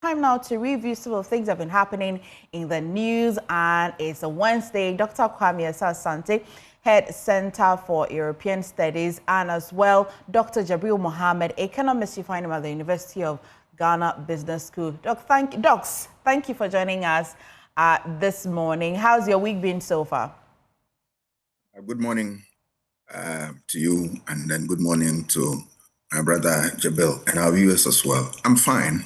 Time now to review some of the things that have been happening in the news, and it's a Wednesday. Dr. Kwame Asante, Head Center for European Studies, and as well Dr. Jabril Mohammed, economist you find him at the University of Ghana Business School. Docs, thank you for joining us this morning. How's your week been so far? Good morning to you, and then good morning to my brother Jabril and our viewers as well. I'm fine.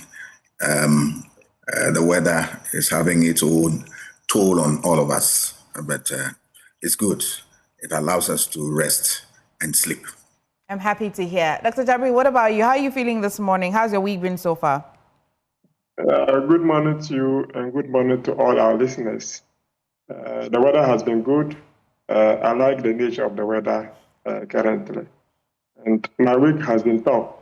The weather is having its own toll on all of us, but it's good. It allows us to rest and sleep. I'm happy to hear. Dr. Jabri, what about you? How are you feeling this morning? How's your week been so far? Good morning to you and good morning to all our listeners. The weather has been good. I like the nature of the weather currently. And my week has been tough.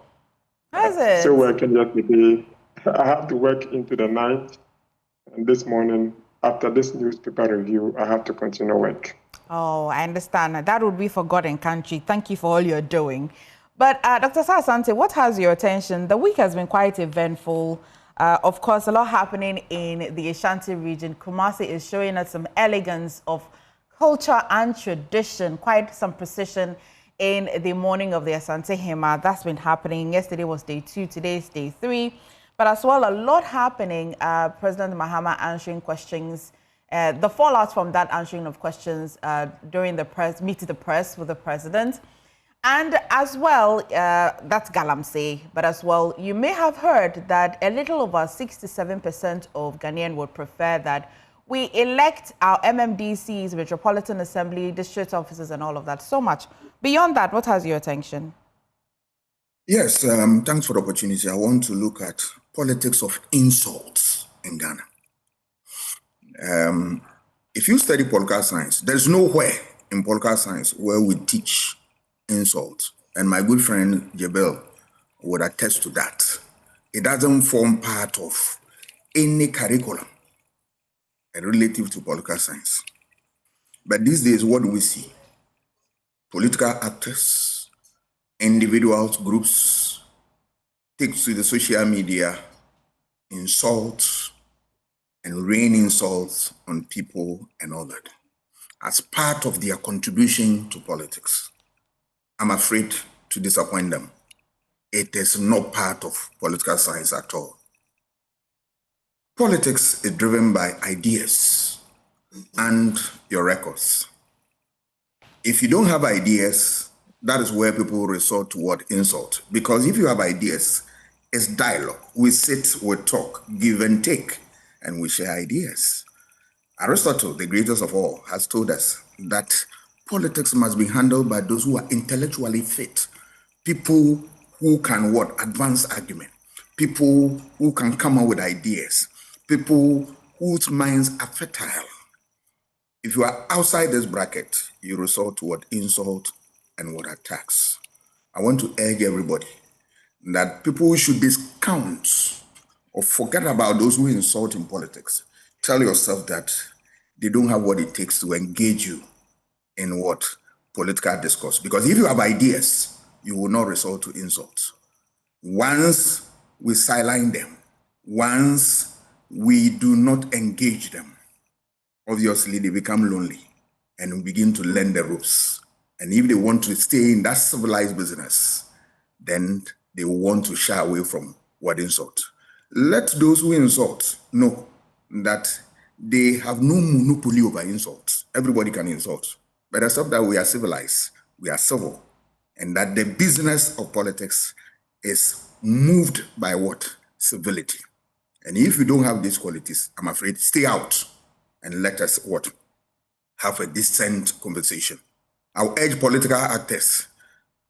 Has it? Still working yesterday. I have to work into the night, and this morning, after this newspaper review, I have to continue work. Oh, I understand. That would be for God and country. Thank you for all you're doing. But Dr. Asante, what has your attention? The week has been quite eventful. Of course, a lot happening in the Ashanti region. Kumasi is showing us some elegance of culture and tradition, quite some precision in the morning of the Asante Hema. That's been happening. Yesterday was day 2, today is day 3. But as well, a lot happening. President Mahama answering questions, the fallout from that answering of questions during the meet the press with the president. And as well, that's galamsey. But as well, you may have heard that a little over 67% of Ghanaians would prefer that we elect our MMDCEs, Metropolitan Assembly, district officers, and all of that. So much. Beyond that, what has your attention? Yes, thanks for the opportunity. I want to look at politics of insults in Ghana. If you study political science, there's nowhere in political science where we teach insults. And my good friend Jabril would attest to that. It doesn't form part of any curriculum relative to political science. But these days, what do we see? Political actors, individuals, groups, take to the social media, insults, and rain insults on people and all that as part of their contribution to politics. I'm afraid to disappoint them. It is not part of political science at all. Politics is driven by ideas and your records. If you don't have ideas, that is where people resort toward insult. Because if you have ideas, it's dialogue. We sit, we talk, give and take, and we share ideas. Aristotle, the greatest of all, has told us that politics must be handled by those who are intellectually fit. People who can advance argument. People who can come up with ideas. People whose minds are fertile. If you are outside this bracket, you resort toward insult and attacks. I want to urge everybody that people should discount or forget about those who insult in politics. Tell yourself that they don't have what it takes to engage you in political discourse. Because if you have ideas, you will not resort to insults. Once we silence them, once we do not engage them, obviously they become lonely and we begin to learn the ropes. And if they want to stay in that civilized business, then they will want to shy away from insult. Let those who insult know that they have no monopoly over insults. Everybody can insult. But except that we are civilized, we are civil, and that the business of politics is moved by civility. And if you don't have these qualities, I'm afraid, stay out and let us have a decent conversation. I'll urge political actors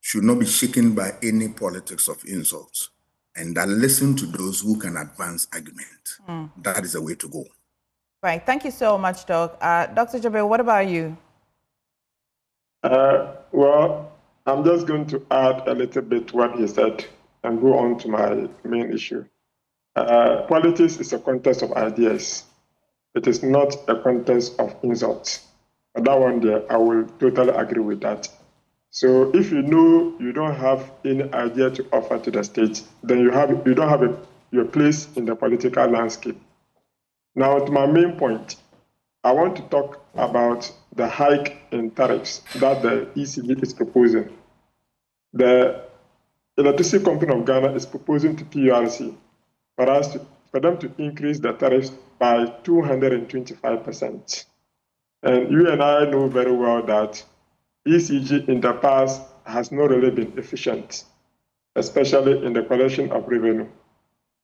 should not be shaken by any politics of insults, and that listen to those who can advance argument. That is the way to go. Right. Thank you so much, Doc. Dr. Jabril, what about you? Well, I'm just going to add a little bit to what he said and go on to my main issue. Politics is a contest of ideas. It is not a contest of insults. But that one there, I will totally agree with that. So if you know you don't have any idea to offer to the state, then you don't have a your place in the political landscape. Now, to my main point, I want to talk about the hike in tariffs that the ECG is proposing. The Electricity Company of Ghana is proposing to PURC for them to increase the tariffs by 225%. And you and I know very well that ECG in the past has not really been efficient, especially in the collection of revenue.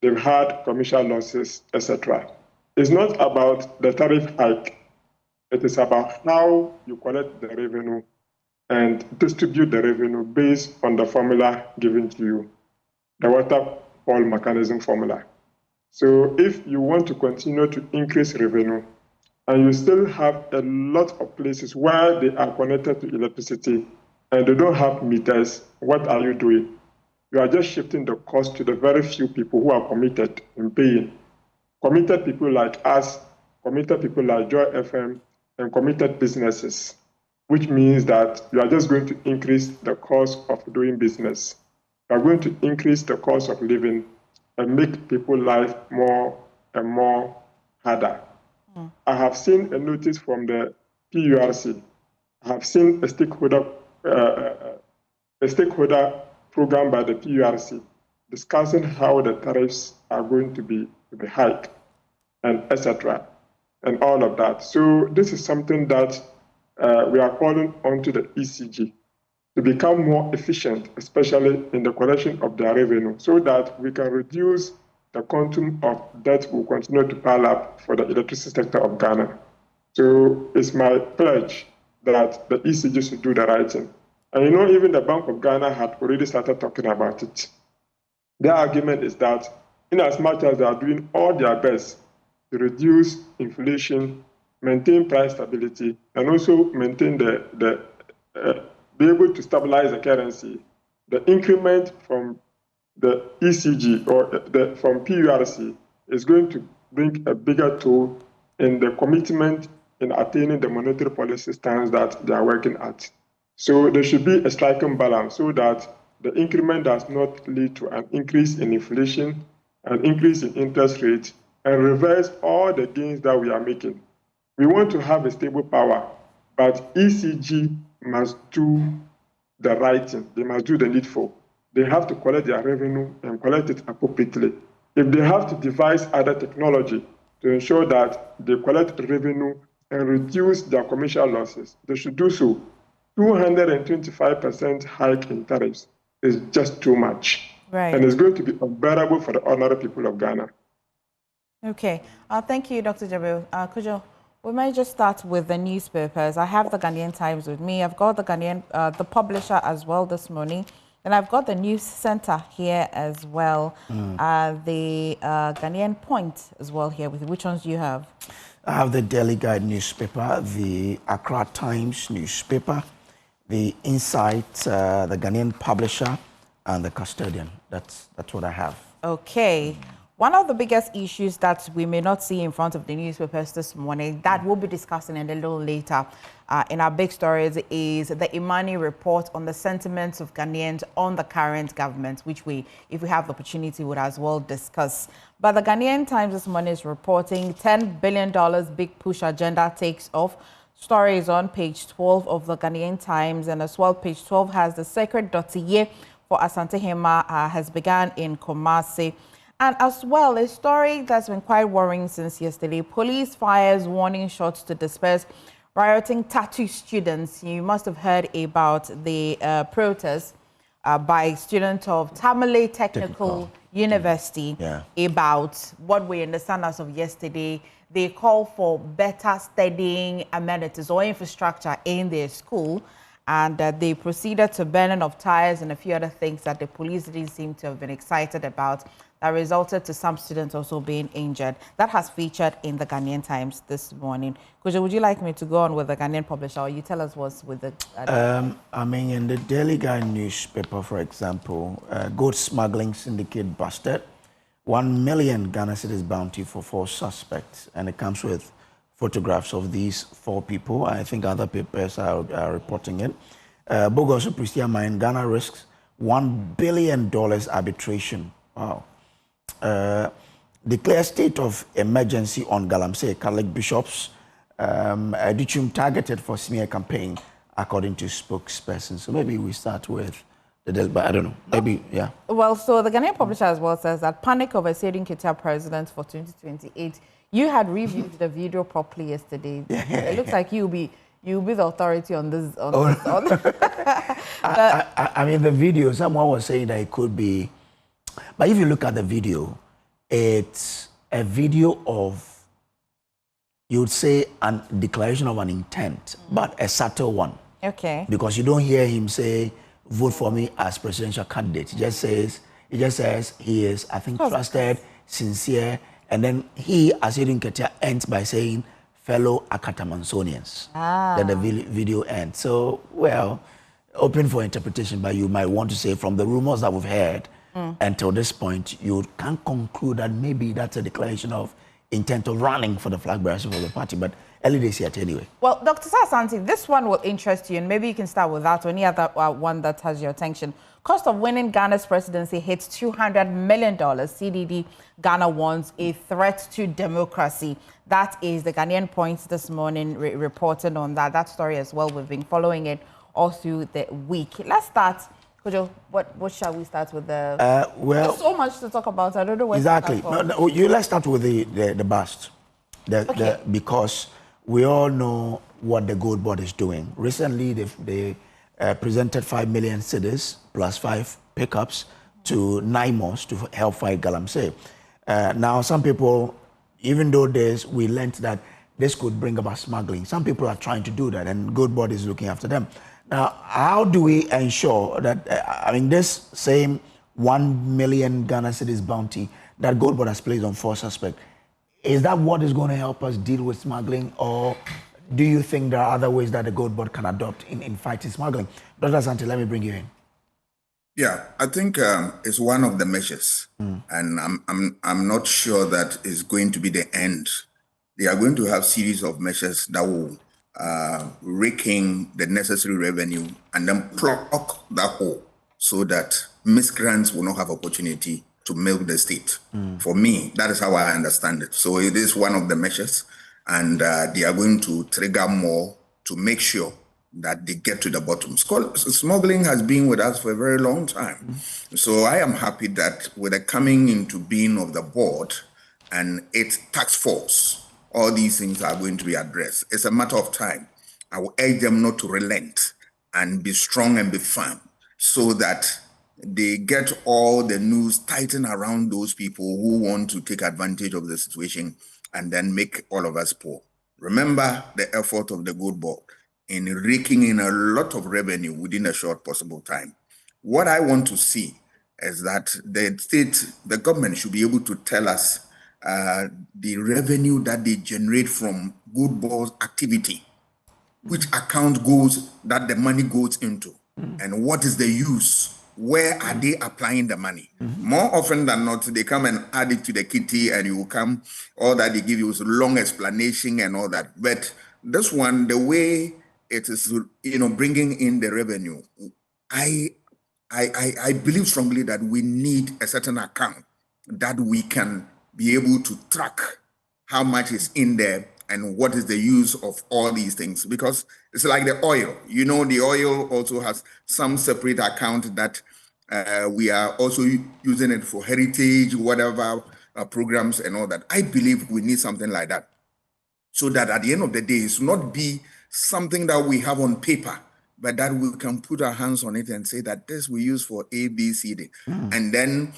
They've had commercial losses, etc. It's not about the tariff hike. It is about how you collect the revenue and distribute the revenue based on the formula given to you, the waterfall mechanism formula. So if you want to continue to increase revenue, and you still have a lot of places where they are connected to electricity and they don't have meters, what are you doing? You are just shifting the cost to the very few people who are committed in paying. Committed people like us, committed people like Joy FM, and committed businesses, which means that you are just going to increase the cost of doing business. You are going to increase the cost of living and make people's life more and more harder. I have seen a notice from the PURC. I have seen a stakeholder program by the PURC discussing how the tariffs are going to be hiked, and etc., and all of that. So this is something that we are calling on to the ECG to become more efficient, especially in the collection of their revenue, so that we can reduce the quantum of debt will continue to pile up for the electricity sector of Ghana. So it's my pledge that the ECG should do the right thing. And you know, even the Bank of Ghana had already started talking about it. Their argument is that in as much as they are doing all their best to reduce inflation, maintain price stability, and also maintain be able to stabilize the currency, the increment from the ECG or from PURC is going to bring a bigger toll in the commitment in attaining the monetary policy stance that they are working at. So there should be a striking balance so that the increment does not lead to an increase in inflation, an increase in interest rates, and reverse all the gains that we are making. We want to have a stable power, but ECG must do the right thing. They must do the needful. They have to collect their revenue and collect it appropriately. If they have to devise other technology to ensure that they collect revenue and reduce their commercial losses, they should do so. 225% hike in tariffs is just too much. Right. And it's going to be unbearable for the ordinary people of Ghana. Okay. Thank you, Dr. Jabril. Kojo, we might just start with the newspapers. I have the Ghanaian Times with me. I've got the Ghanaian, the publisher as well this morning. And I've got the News Center here as well. The Ghanaian Point as well here. With which ones do you have? I have the Daily Guide newspaper, the Accra Times newspaper, the Insight, the Ghanaian Publisher, and the Custodian. That's what I have. Okay. One of the biggest issues that we may not see in front of the newspapers this morning, that we'll be discussing a little later in our big stories, is the Imani report on the sentiments of Ghanaians on the current government, which we, if we have the opportunity, would as well discuss. But the Ghanaian Times this morning is reporting $10 billion big push agenda takes off. Story is on page 12 of the Ghanaian Times, and as well page 12 has the sacred dossier for Asante Hema has begun in Kumasi. And as well, a story that's been quite worrying since yesterday. Police fires warning shots to disperse rioting tattoo students. You must have heard about the protest by students of Tamale Technical University about what we understand as of yesterday. They call for better studying amenities or infrastructure in their school. And they proceeded to burning of tires and a few other things that the police didn't seem to have been excited about. That resulted to some students also being injured. That has featured in the Ghanaian Times this morning. Kojo, would you like me to go on with the Ghanaian Publisher, or you tell us what's with the... I mean, in the Daily Guide newspaper, for example, gold smuggling syndicate busted, 1 million Ghana cedis bounty for 4 suspects, and it comes with photographs of these 4 people. I think other papers are reporting it. Bogoso Pristia mine, Ghana risks $1 billion arbitration. Wow. declare state of emergency on Galamsey Catholic bishops, Edichum targeted for smear campaign, according to spokesperson. So maybe we start with but I don't know. Maybe, yeah. Well, so the Ghanaian publisher as well says that panic over Sedin Ketia president for 2028. You had reviewed the video properly yesterday. It looks like you'll be the authority on this. I mean, the video, someone was saying that it could be, but if you look at the video, it's a video of, you would say, a declaration of an intent, but a subtle one. Okay. Because you don't hear him say, vote for me as presidential candidate. He just says he is, I think, trusted, sincere, and then he, as Edin Ketia, ends by saying, fellow Akatamansonians. Then the video ends. So, well, open for interpretation, but you might want to say from the rumors that we've heard until this point, you can conclude that maybe that's a declaration of intent of running for the flag bearership of the party, but early days yet anyway. Well, Dr. Sasanti, this one will interest you, and maybe you can start with that or any other one that has your attention. Cost of winning Ghana's presidency hits $200 million. CDD Ghana wants a threat to democracy. That is the Ghanaian Point this morning reporting on that story as well. We've been following it all through the week. Let's start. Kojo, what shall we start with? Well, there's so much to talk about. I don't know where exactly. to start from. Let's start with the bust. Because we all know what the GoldBod is doing. Recently, they presented 5 million cedis plus 5 pickups to NIMOS to help fight Galamsey. Now, some people, even though we learned that this could bring about smuggling, some people are trying to do that, and GoldBod is looking after them. Now, how do we ensure that, this same 1 million Ghana cedis bounty that GoldBod has placed on 4 suspects, is that what is going to help us deal with smuggling, or do you think there are other ways that the GoldBod can adopt in fighting smuggling? Dr. Santi, let me bring you in. Yeah, I think it's one of the measures, and I'm not sure that is going to be the end. They are going to have series of measures that will rake in the necessary revenue and then plug that hole so that miscreants will not have opportunity to milk the state. For me, that is how I understand it. So it is one of the measures, and they are going to trigger more to make sure that they get to the bottom. Smuggling has been with us for a very long time. So I am happy that with the coming into being of the board and its task force, all these things are going to be addressed. It's a matter of time. I will urge them not to relent and be strong and be firm so that they get all the news tightened around those people who want to take advantage of the situation and then make all of us poor. Remember the effort of the GoldBod in raking in a lot of revenue within a short possible time. What I want to see is that the government should be able to tell us the revenue that they generate from GoldBod's activity, which account that the money goes into, and what is the use. Where are they applying the money? More often than not, they come and add it to the kitty, and you come, all that they give you is a long explanation and all that. But this one, the way it is, bringing in the revenue, I believe strongly that we need a certain account that we can be able to track how much is in there and what is the use of all these things, because it's like the oil. The oil also has some separate account that we are also using it for heritage, whatever programs and all that. I believe we need something like that, so that at the end of the day, it's not be something that we have on paper, but that we can put our hands on it and say that this we use for A, B, C, D. And then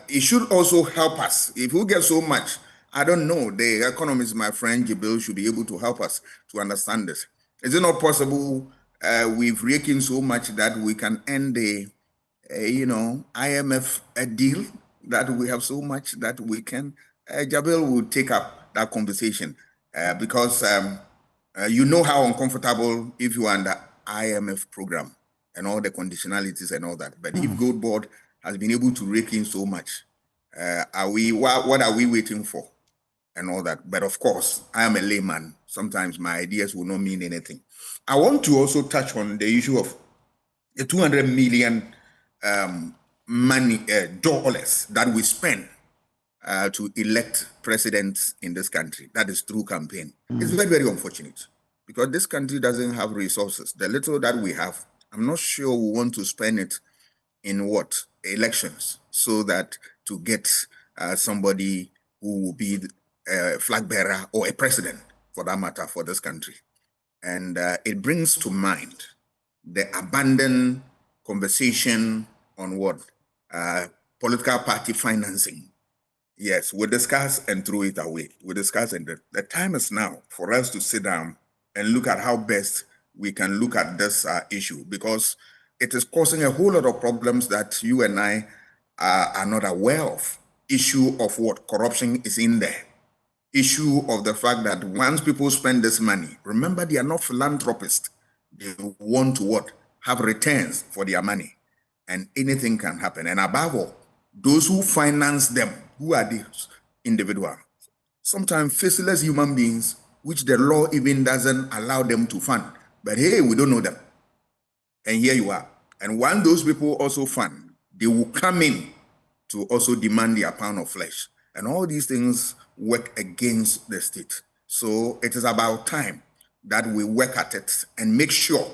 it should also help us. If we get so much, I don't know, the economist, my friend Jibril, should be able to help us to understand this. Is it not possible we've raked in so much that we can end the IMF deal, that we have so much that we can, Jabril will take up that conversation because you know how uncomfortable if you are under IMF program and all the conditionalities and all that. But if GoldBod has been able to rake in so much, what are we waiting for and all that? But of course, I am a layman. Sometimes my ideas will not mean anything. I want to also touch on the issue of the 200 million dollars that we spend to elect presidents in this country. That is through campaign. It's very, very unfortunate because this country doesn't have resources. The little that we have, I'm not sure we want to spend it in what? Elections, so that to get somebody who will be a flag bearer or a president, for that matter, for this country. And it brings to mind the abandoned conversation on what? Political party financing. Yes, we discuss and throw it away. We discuss, and the time is now for us to sit down and look at how best we can look at this issue, because it is causing a whole lot of problems that you and I are not aware of. Issue of what? Corruption is in there. Issue of the fact that once people spend this money, remember, they are not philanthropists. They want to what? Have returns for their money. And anything can happen. And above all, those who finance them, who are these individuals? Sometimes faceless human beings, which the law even doesn't allow them to fund. But hey, we don't know them. And here you are. And when those people also fund, they will come in to also demand their pound of flesh. And all these things work against the state. So it is about time that we work at it and make sure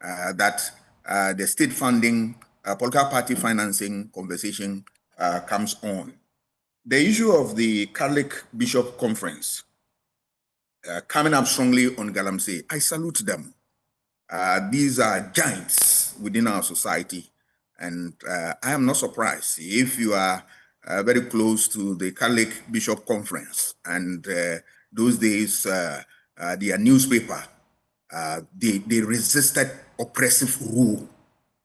that the state funding, political party financing conversation comes on. The issue of the Catholic Bishop Conference coming up strongly on Galamsey, I salute them. These are giants within our society. And I am not surprised if you are very close to the Catholic Bishop Conference. And those days, their newspaper, they resisted oppressive rule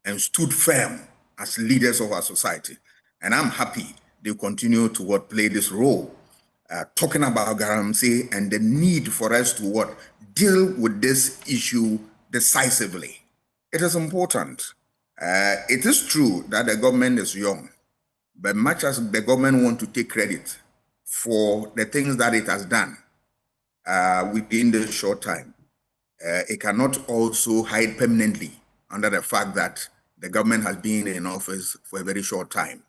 and stood firm as leaders of our society. And I'm happy they continue to play this role, talking about Galamsey and the need for us to deal with this issue decisively. It is important. It is true that the government is young, but much as the government wants to take credit for the things that it has done within the short time, it cannot also hide permanently under the fact that the government has been in office for a very short time.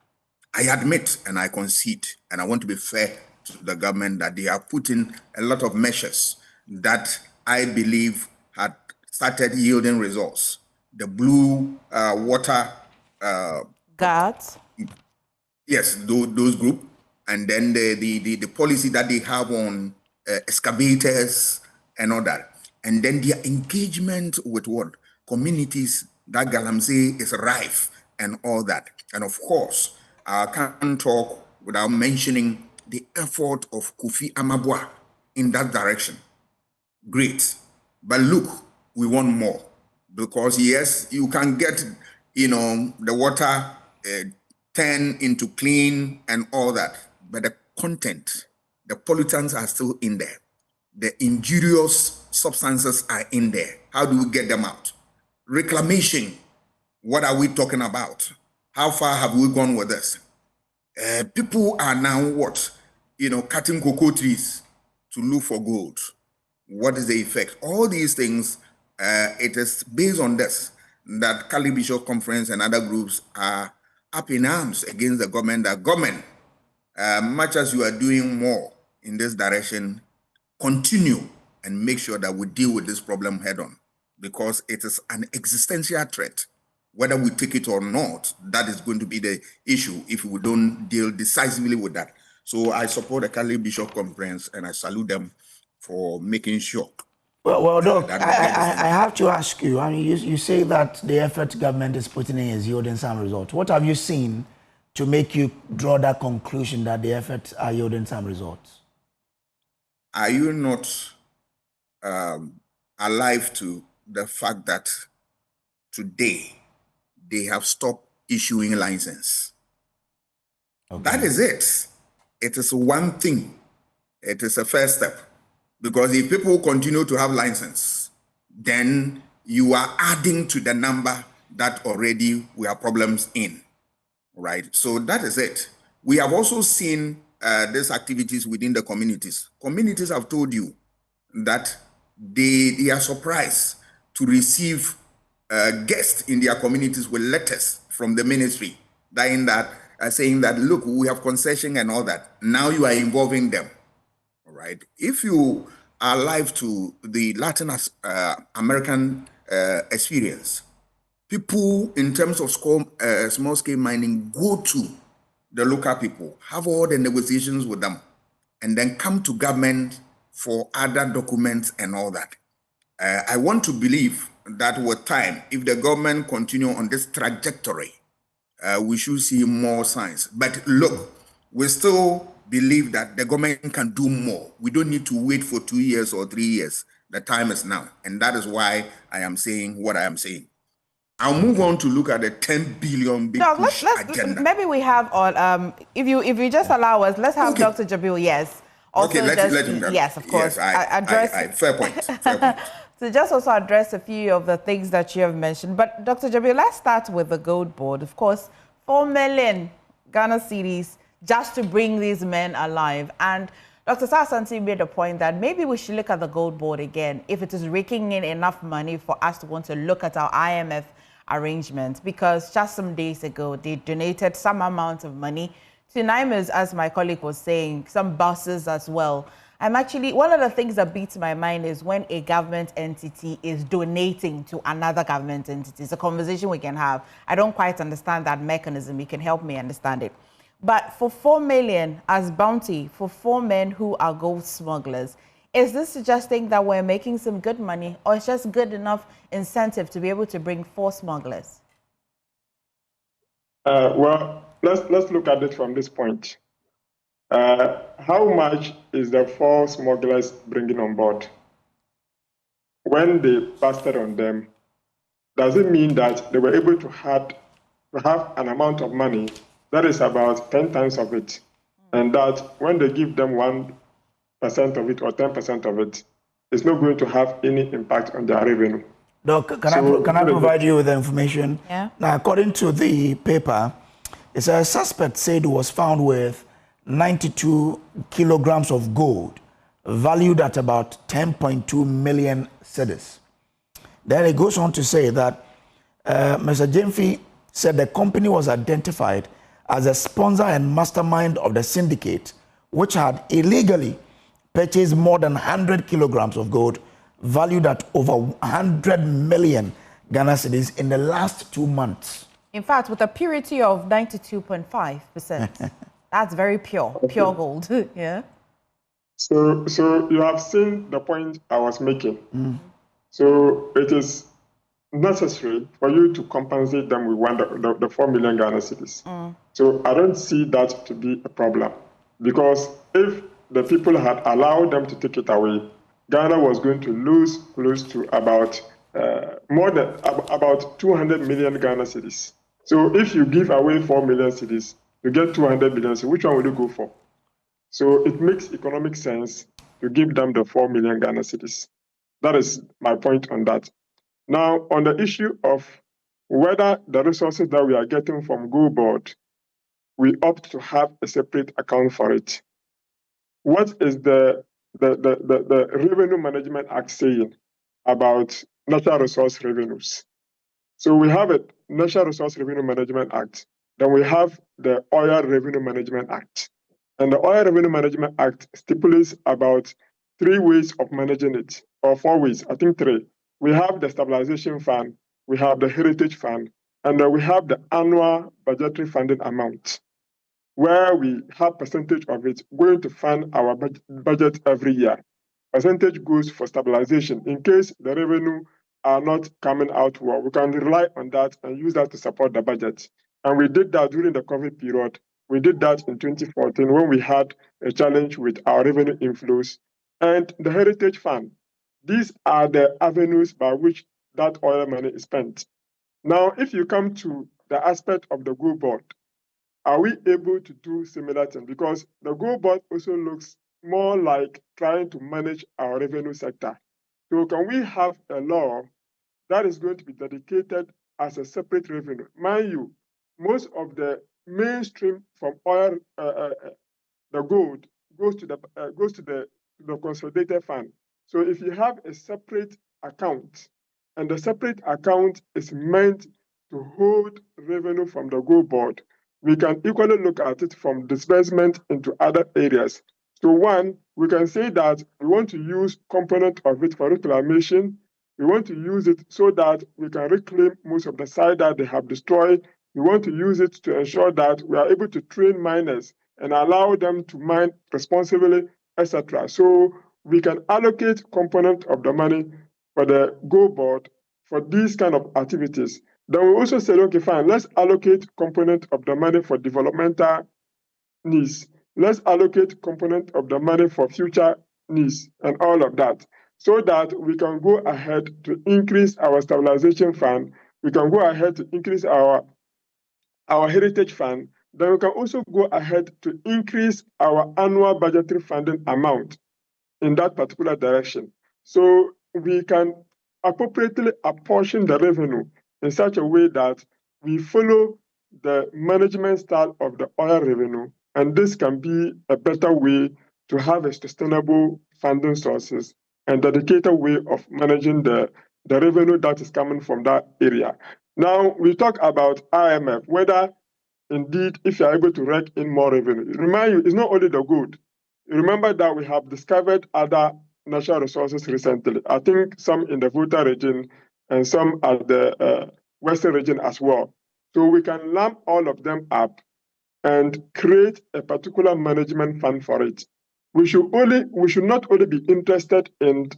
I admit and I concede, and I want to be fair to the government, that they have put in a lot of measures that I believe had started yielding results. The blue water guards. Yes, those group, and then the policy that they have on excavators and all that, and then their engagement with communities that Galamsey is rife and all that. And of course, I can't talk without mentioning the effort of Kofi Amabwa in that direction. Great, but look, we want more, because yes, you can get the water turn into clean and all that, but the content, the pollutants are still in there. The injurious substances are in there. How do we get them out? Reclamation, what are we talking about? How far have we gone with this? People are now cutting cocoa trees to look for gold. What is the effect? All these things, it is based on this that Catholic Bishop Conference and other groups are up in arms against the government. That government, much as you are doing more in this direction, continue and make sure that we deal with this problem head on, because it is an existential threat. Whether we take it or not, that is going to be the issue if we don't deal decisively with that. So I support the Catholic Bishop Conference and I salute them for making sure. Well, Doc, I have to ask you, I mean, you say that the effort government is putting in is yielding some results. What have you seen to make you draw that conclusion that the efforts are yielding some results? Are you not alive to the fact that today they have stopped issuing license? Okay. That is it. It is one thing. It is a first step. Because if people continue to have license, then you are adding to the number that already we have problems in, right? So that is it. We have also seen these activities within the communities. Communities have told you that they are surprised to receive guests in their communities with letters from the ministry, saying that saying that, look, we have concession and all that. Now you are involving them, all right? If you are alive to the Latin American experience, people in terms of small-scale mining go to the local people, have all the negotiations with them, and then come to government for other documents and all that. I want to believe that with time, if the government continue on this trajectory, we should see more signs. But look, we still believe that the government can do more. We don't need to wait for 2 years or 3 years. The time is now. And that is why I am saying what I am saying. I'll move on to look at the 10 billion big push agenda. Maybe we have on, if you just allow us, let's have Dr. Jabil, yes. Also okay, let him yes, of course. Yes, fair point. Fair point. So just also address a few of the things that you have mentioned. But Dr. Jabil, let's start with the GoldBod. Of course, 4 million Ghana cedis just to bring these men alive. And Dr. Sasanti made a point that maybe we should look at the GoldBod again if it is raking in enough money for us to want to look at our IMF arrangement, because just some days ago they donated some amount of money to NIMES, as my colleague was saying, some buses as well. I'm actually, one of the things that beats my mind is when a government entity is donating to another government entity. It's a conversation we can have. I don't quite understand that mechanism. You can help me understand it. But for 4 million as bounty for 4 men who are gold smugglers, is this suggesting that we're making some good money, or it's just good enough incentive to be able to bring 4 smugglers? Well, let's look at it from this point. How much is the 4 smugglers bringing on board? When they busted on them, does it mean that they were able to have an amount of money that is about 10 times of it, and that when they give them 1% of it or 10% of it, it's not going to have any impact on their revenue? Doc, can I provide you with the information? Yeah. Now, according to the paper, it's a suspect said was found with 92 kilograms of gold, valued at about 10.2 million cedis. Then it goes on to say that Mr. Jemfi said the company was identified as a sponsor and mastermind of the syndicate, which had illegally purchased more than 100 kilograms of gold, valued at over 100 million Ghana cedis in the last 2 months. In fact, with a purity of 92.5%. That's very pure gold. Yeah. So you have seen the point I was making. So it is necessary for you to compensate them with the 4 million Ghana cedis. So I don't see that to be a problem, because if the people had allowed them to take it away, Ghana was going to lose close to about about 200 million Ghana cedis. So if you give away 4 million cedis, you get 200 million. So which one will you go for? So it makes economic sense to give them the 4 million Ghana cedis. That is my point on that. Now, on the issue of whether the resources that we are getting from GoldBod, we opt to have a separate account for it. What is the Revenue Management Act saying about natural resource revenues? So we have a Natural Resource Revenue Management Act. Then we have the Oil Revenue Management Act. And the Oil Revenue Management Act stipulates about 3 ways of managing it, or 4 ways, I think 3. We have the Stabilization Fund, we have the Heritage Fund, and then we have the annual budgetary funding amount, where we have percentage of it going to fund our budget every year. Percentage goes for stabilization. In case the revenue are not coming out well, we can rely on that and use that to support the budget. And we did that during the COVID period. We did that in 2014 when we had a challenge with our revenue inflows. And the Heritage Fund, these are the avenues by which that oil money is spent. Now, if you come to the aspect of the GoldBod, are we able to do similar things? Because the GoldBod also looks more like trying to manage our revenue sector. So can we have a law that is going to be dedicated as a separate revenue? Mind you, most of the mainstream from oil, the gold, goes to the consolidated fund. So if you have a separate account, and the separate account is meant to hold revenue from the GoldBod, we can equally look at it from disbursement into other areas. So one, we can say that we want to use component of it for reclamation. We want to use it so that we can reclaim most of the site that they have destroyed. We want to use it to ensure that we are able to train miners and allow them to mine responsibly, etc. So we can allocate component of the money for the GoldBod for these kind of activities. Then we also said, okay, fine, let's allocate component of the money for developmental needs. Let's allocate component of the money for future needs and all of that, so that we can go ahead to increase our stabilization fund. We can go ahead to increase our heritage fund. Then we can also go ahead to increase our annual budgetary funding amount in that particular direction. So we can appropriately apportion the revenue in such a way that we follow the management style of the oil revenue. And this can be a better way to have a sustainable funding sources and dedicated way of managing the revenue that is coming from that area. Now, we talk about IMF, whether indeed, if you are able to rake in more revenue. Remind you, it's not only the gold. Remember that we have discovered other natural resources recently. I think some in the Volta region and some at the Western region as well. So we can lump all of them up and create a particular management fund for it. We should not only be interested in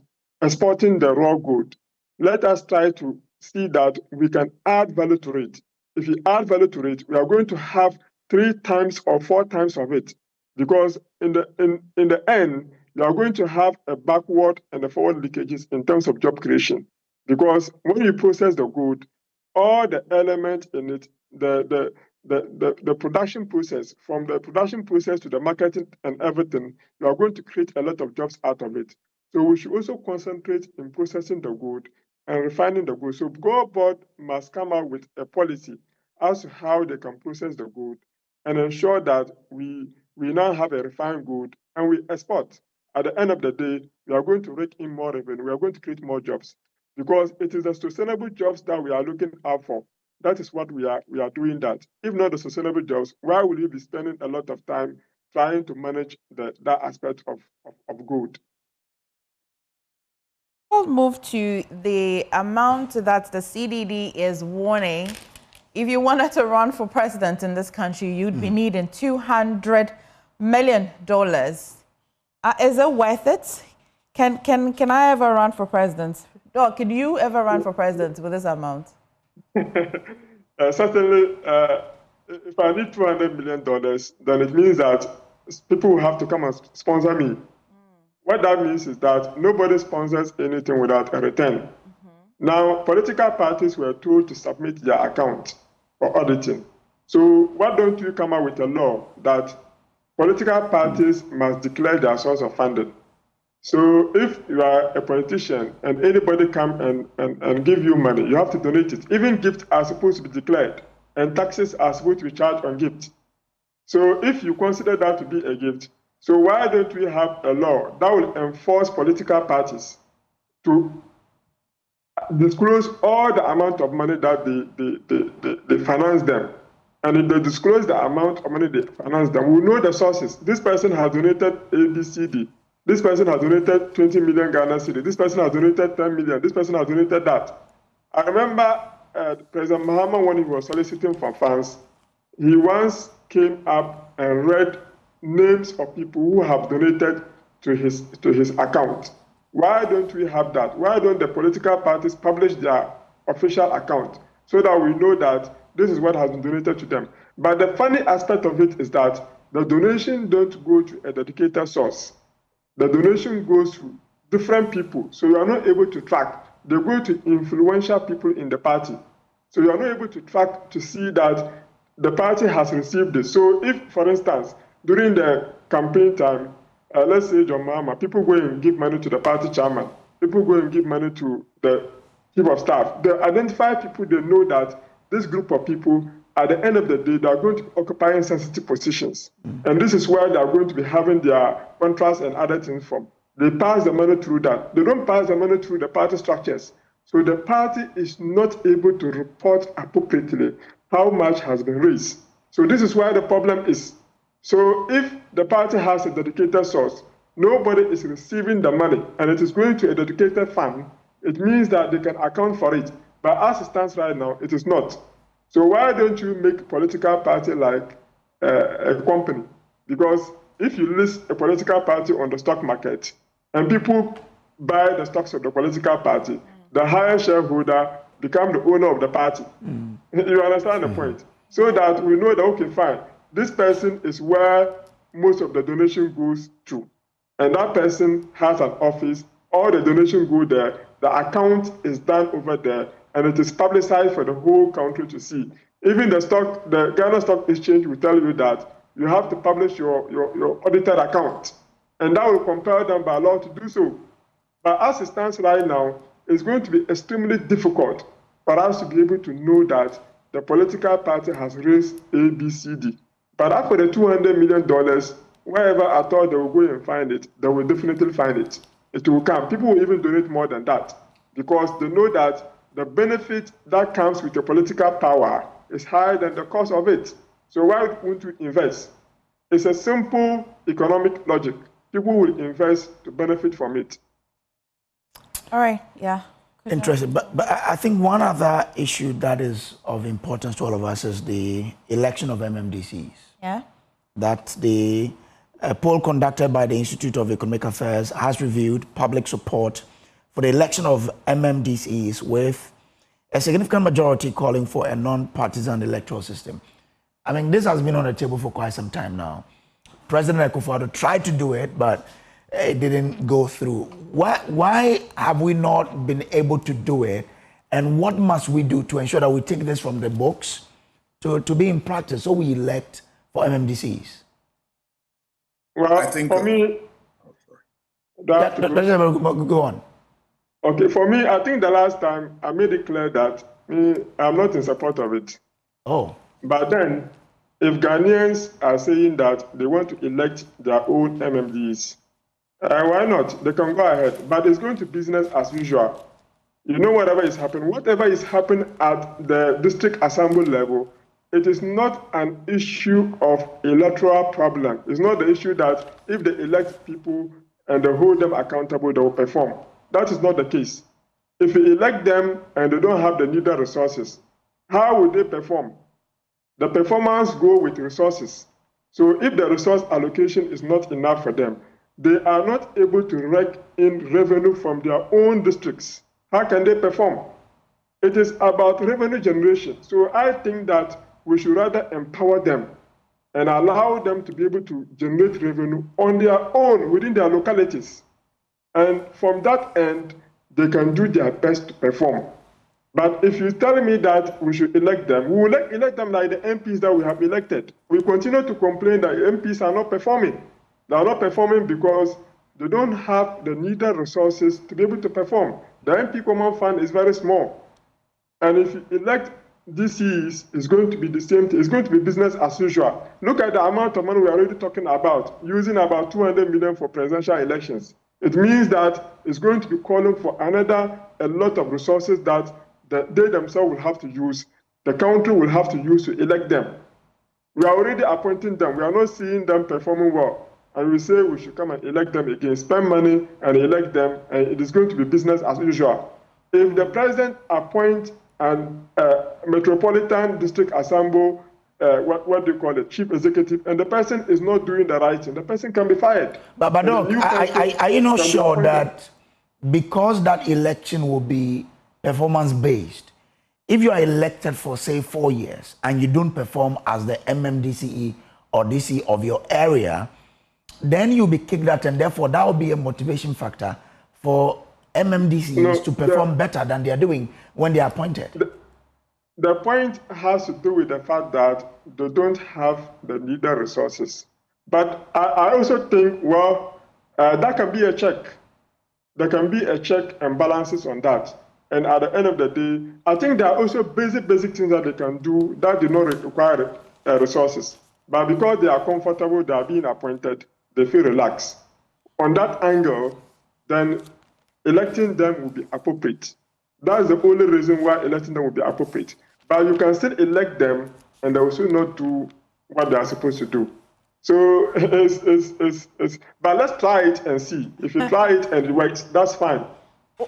exporting the raw gold. Let us try to see that we can add value to it. If we add value to it, we are going to have 3 times or 4 times of it. Because in the end, you are going to have a backward and a forward leakages in terms of job creation. Because when you process the gold, all the elements in it, the production process, from the production process to the marketing and everything, you are going to create a lot of jobs out of it. So we should also concentrate in processing the gold and refining the gold. So GoldBod must come out with a policy as to how they can process the gold and ensure that we now have a refined gold and we export. At the end of the day, we are going to rake in more revenue. We are going to create more jobs because it is the sustainable jobs that we are looking out for. That is what we are doing that. If not the sustainable jobs, why would you be spending a lot of time trying to manage that aspect of gold? We'll move to the amount that the CDD is warning. If you wanted to run for president in this country, you'd be needing $200 million. Is it worth it? Can I ever run for president? Doc, can you ever run for president with this amount? Certainly, if I need $200 million, then it means that people will have to come and sponsor me. What that means is that nobody sponsors anything without a return. Now, political parties were told to submit their account for auditing. So why don't you come up with a law that political parties must declare their source of funding? So if you are a politician and anybody come and give you money, you have to donate it. Even gifts are supposed to be declared and taxes are supposed to be charged on gifts. So if you consider that to be a gift, so why don't we have a law that will enforce political parties to disclose all the amount of money that they finance them? And if they disclose the amount of money they finance them, we know the sources. This person has donated ABCD. This person has donated 20 million Ghana cedis. This person has donated 10 million. This person has donated that. I remember President Mahama, when he was soliciting for funds, he once came up and read names of people who have donated to his account. Why don't we have that? Why don't the political parties publish their official account so that we know that this is what has been donated to them? But the funny aspect of it is that the donation don't go to a dedicated source. The donation goes to different people, so you are not able to track. They go to influential people in the party. So you are not able to track to see that the party has received this. So if, for instance, during the campaign time, let's say John Mahama, people go and give money to the party chairman, people go and give money to the chief of staff. They identify people, they know that this group of people, at the end of the day, they are going to be occupying sensitive positions. And this is where they are going to be having their contracts and other things from. They pass the money through that. They don't pass the money through the party structures. So the party is not able to report appropriately how much has been raised. So this is where the problem is. So if the party has a dedicated source, nobody is receiving the money, and it is going to a dedicated fund, it means that they can account for it. But as it stands right now, it is not. So why don't you make a political party like a company? Because if you list a political party on the stock market and people buy the stocks of the political party, the higher shareholder become the owner of the party. You understand the point? So that we know that, okay, fine, this person is where most of the donation goes to. And that person has an office, all the donation go there, the account is done over there, and it is publicized for the whole country to see. Even the Ghana Stock Exchange will tell you that you have to publish your audited account. And that will compel them by law to do so. But as it stands right now, it's going to be extremely difficult for us to be able to know that the political party has raised A, B, C, D. But after the $200 million, wherever I thought they will go and find it, they will definitely find it. It will come. People will even donate more than that because they know that the benefit that comes with the political power is higher than the cost of it. So why won't we invest? It's a simple economic logic. People will invest to benefit from it. All right, yeah. Interesting. But I think one other issue that is of importance to all of us is the election of MMDCEs. Yeah. That the poll conducted by the Institute of Economic Affairs has revealed public support for the election of MMDCEs with a significant majority calling for a non-partisan electoral system. I mean, this has been on the table for quite some time now. President Ghc4 tried to do it, but it didn't go through. Why have we not been able to do it? And what must we do to ensure that we take this from the books to be in practice so we elect for MMDCEs? Well, I think for me, go on. Okay, for me, I think the last time I made it clear that I'm not in support of it. Oh. But then, if Ghanaians are saying that they want to elect their own MMDs, why not? They can go ahead. But it's going to business as usual. You know, whatever is happening at the district assembly level, it is not an issue of electoral problem. It's not the issue that if they elect people and they hold them accountable, they will perform. That is not the case. If you elect them and they don't have the needed resources, how will they perform? The performance go with resources. So if the resource allocation is not enough for them, they are not able to rake in revenue from their own districts. How can they perform? It is about revenue generation. So I think that we should rather empower them and allow them to be able to generate revenue on their own within their localities. And from that end, they can do their best to perform. But if you tell me that we should elect them, we will elect them like the MPs that we have elected. We continue to complain that MPs are not performing. They are not performing because they don't have the needed resources to be able to perform. The MP Common Fund is very small. And if you elect DCs, it's going to be the same thing. It's going to be business as usual. Look at the amount of money we're already talking about, using about 200 million for presidential elections. It means that it's going to be calling for a lot of resources that they themselves will have to use, the country will have to use to elect them. We are already appointing them. We are not seeing them performing well. And we say we should come and elect them again, spend money and elect them, and it is going to be business as usual. If the president appoints an Metropolitan District Assembly, what do you call it, chief executive, and the person is not doing the right thing, the person can be fired. But Doc, are you not sure that because that election will be performance-based, if you are elected for, say, 4 years and you don't perform as the MMDCE or DC of your area, then you'll be kicked out, and therefore that will be a motivation factor for MMDCEs to perform better than they are doing when they are appointed. The point has to do with the fact that they don't have the needed resources. But I also think, well, that can be a check. There can be a check and balances on that. And at the end of the day, I think there are also basic things that they can do that do not require resources. But because they are comfortable, they are being appointed, they feel relaxed. On that angle, then electing them will be appropriate. That's the only reason why electing them will be appropriate. But you can still elect them and they will still not do what they are supposed to do. So, but let's try it and see. If you try it and it works, that's fine.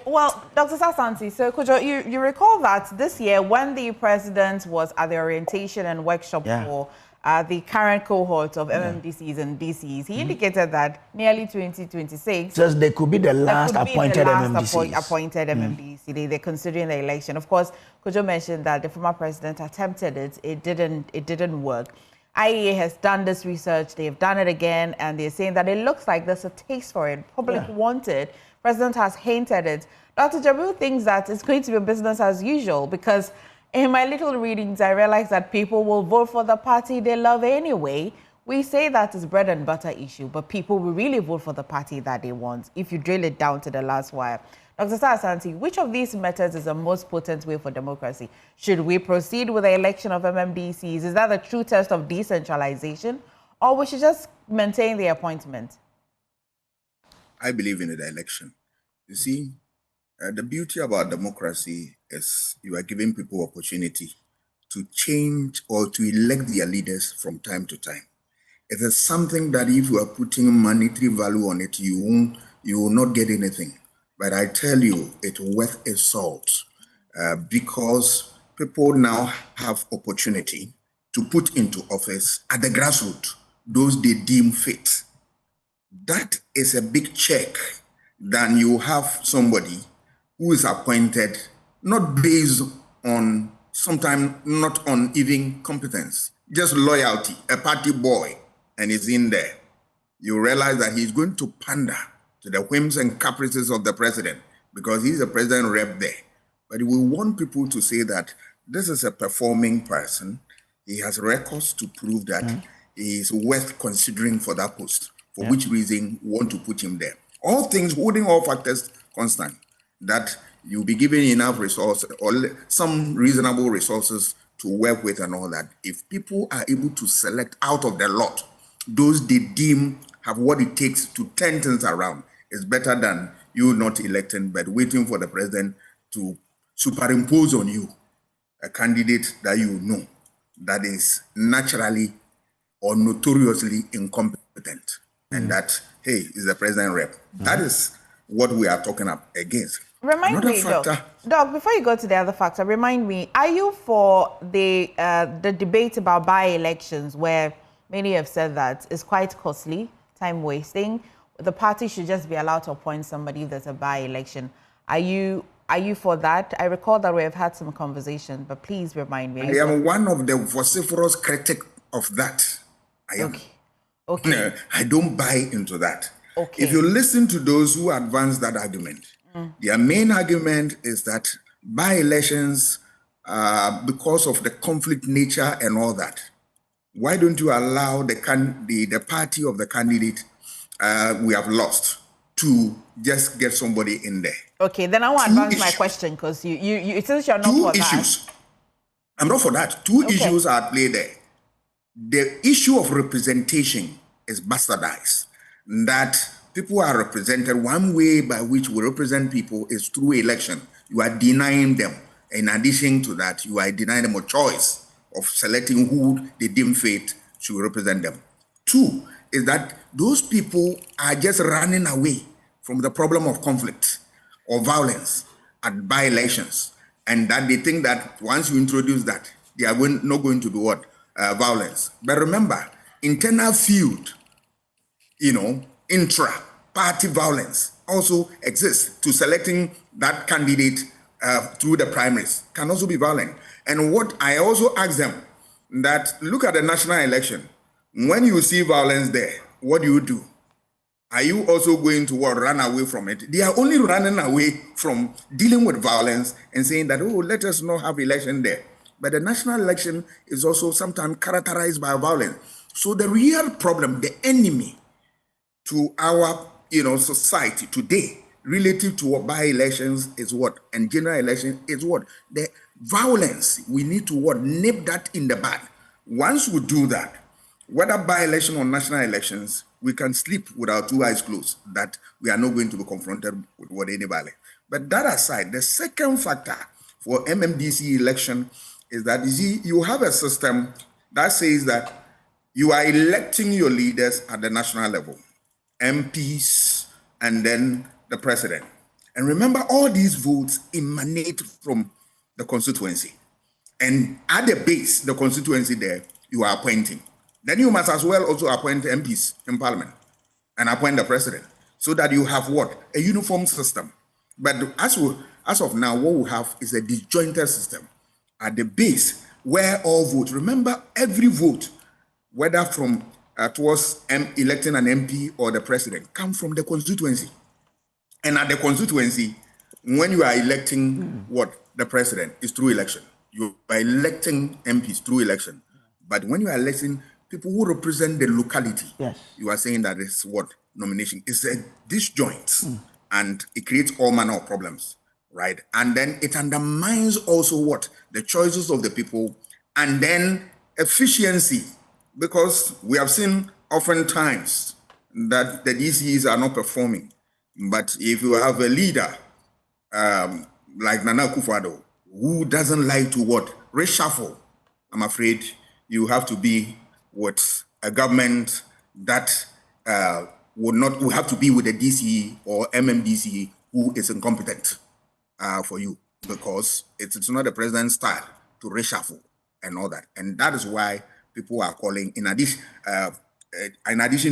Well, Dr. Sasanti, so Kojo, you recall that this year when the president was at the orientation and workshop for the current cohort of MMDCs and DCs, he indicated that nearly 2026... Says they could be the last appointed MMDCs. Appointed MMDC. They're considering the election. Of course, Kojo mentioned that the former president attempted it. It didn't work. IEA has done this research. They've done it again, and they're saying that it looks like there's a taste for it. Public want it. President has hinted it. Dr. Jabril thinks that it's going to be business as usual because in my little readings, I realized that people will vote for the party they love anyway. We say that it's bread and butter issue, but people will really vote for the party that they want if you drill it down to the last wire. Dr. Sasanti, which of these methods is the most potent way for democracy? Should we proceed with the election of MMDCs? Is that the true test of decentralization? Or we should just maintain the appointment? I believe in the election. You see, the beauty about democracy is you are giving people opportunity to change or to elect their leaders from time to time. It is something that if you are putting monetary value on it, you will not get anything. But I tell you, it's worth a salt because people now have opportunity to put into office at the grassroots those they deem fit. That is a big check than you have somebody who is appointed not based on, sometimes not on even competence, just loyalty, a party boy, and is in there. You realize that he's going to pander to the whims and caprices of the president because he's a president rep there. But we want people to say that this is a performing person. He has records to prove that he is worth considering for that post, for which reason we want to put him there. All things, holding all factors constant, that you'll be given enough resources or some reasonable resources to work with and all that. If people are able to select out of the lot those they deem have what it takes to turn things around, it's better than you not electing but waiting for the president to superimpose on you a candidate that you know that is naturally or notoriously incompetent and that, hey, is the president rep. That is what we are talking about against. Remind me, Doc, before you go to the other factor, remind me, are you for the debate about by-elections where many have said that it's quite costly, time-wasting? The party should just be allowed to appoint somebody if there's a by-election. Are you for that? I recall that we have had some conversation, but please remind me. I am one of the vociferous critics of that. I am. Okay. I don't buy into that. Okay. If you listen to those who advance that argument, their main argument is that by-elections, because of the conflict nature and all that, why don't you allow the party of the candidate we have lost to just get somebody in there? Okay, then I want to advance my question because you since you're not for that. I'm not for that. Two issues are at play there. The issue of representation is bastardized. That people are represented one way by which we represent people is through election. You are denying them. In addition to that, you are denying them a choice of selecting who they deem fit to represent them. Two is that those people are just running away from the problem of conflict or violence at by-elections, and that they think that once you introduce that, they are not going to do what? Violence. But remember, internal feud, intra-party violence also exists to selecting that candidate through the primaries, can also be violent. And what I also ask them, that look at the national election. When you see violence there, what do? Are you also going to run away from it? They are only running away from dealing with violence and saying that, let us not have election there. But the national election is also sometimes characterized by violence. So the real problem, the enemy to our society today relative to by-elections is what? And general election is what? The violence. We need to nip that in the bud. Once we do that, whether by-election or national elections, we can sleep with our two eyes closed that we are not going to be confronted with anybody. But that aside, the second factor for MMDCE election is that you have a system that says that You are electing your leaders at the national level, MPs, and then the president. And remember, all these votes emanate from the constituency. And at the base, the constituency there, you are appointing. Then you must as well also appoint MPs in parliament and appoint the president so that you have what? A uniform system. But as of now, what we have is a disjointed system at the base where all votes, remember every vote, whether from towards electing an MP or the president, come from the constituency. And at the constituency, when you are electing the president is through election. You are electing MPs through election. But when you are electing people who represent the locality, you are saying that it's nomination. It's a disjoint and it creates all manner of problems, right? And then it undermines also the choices of the people and then efficiency, because we have seen oftentimes that the DCEs are not performing. But if you have a leader like Nana Akufo-Addo, who doesn't like to reshuffle, I'm afraid you have to be with a government that will have to be with the DCE or MMDCE who is incompetent for you, because it's not the president's style to reshuffle and all that. And that is why people are calling, in addition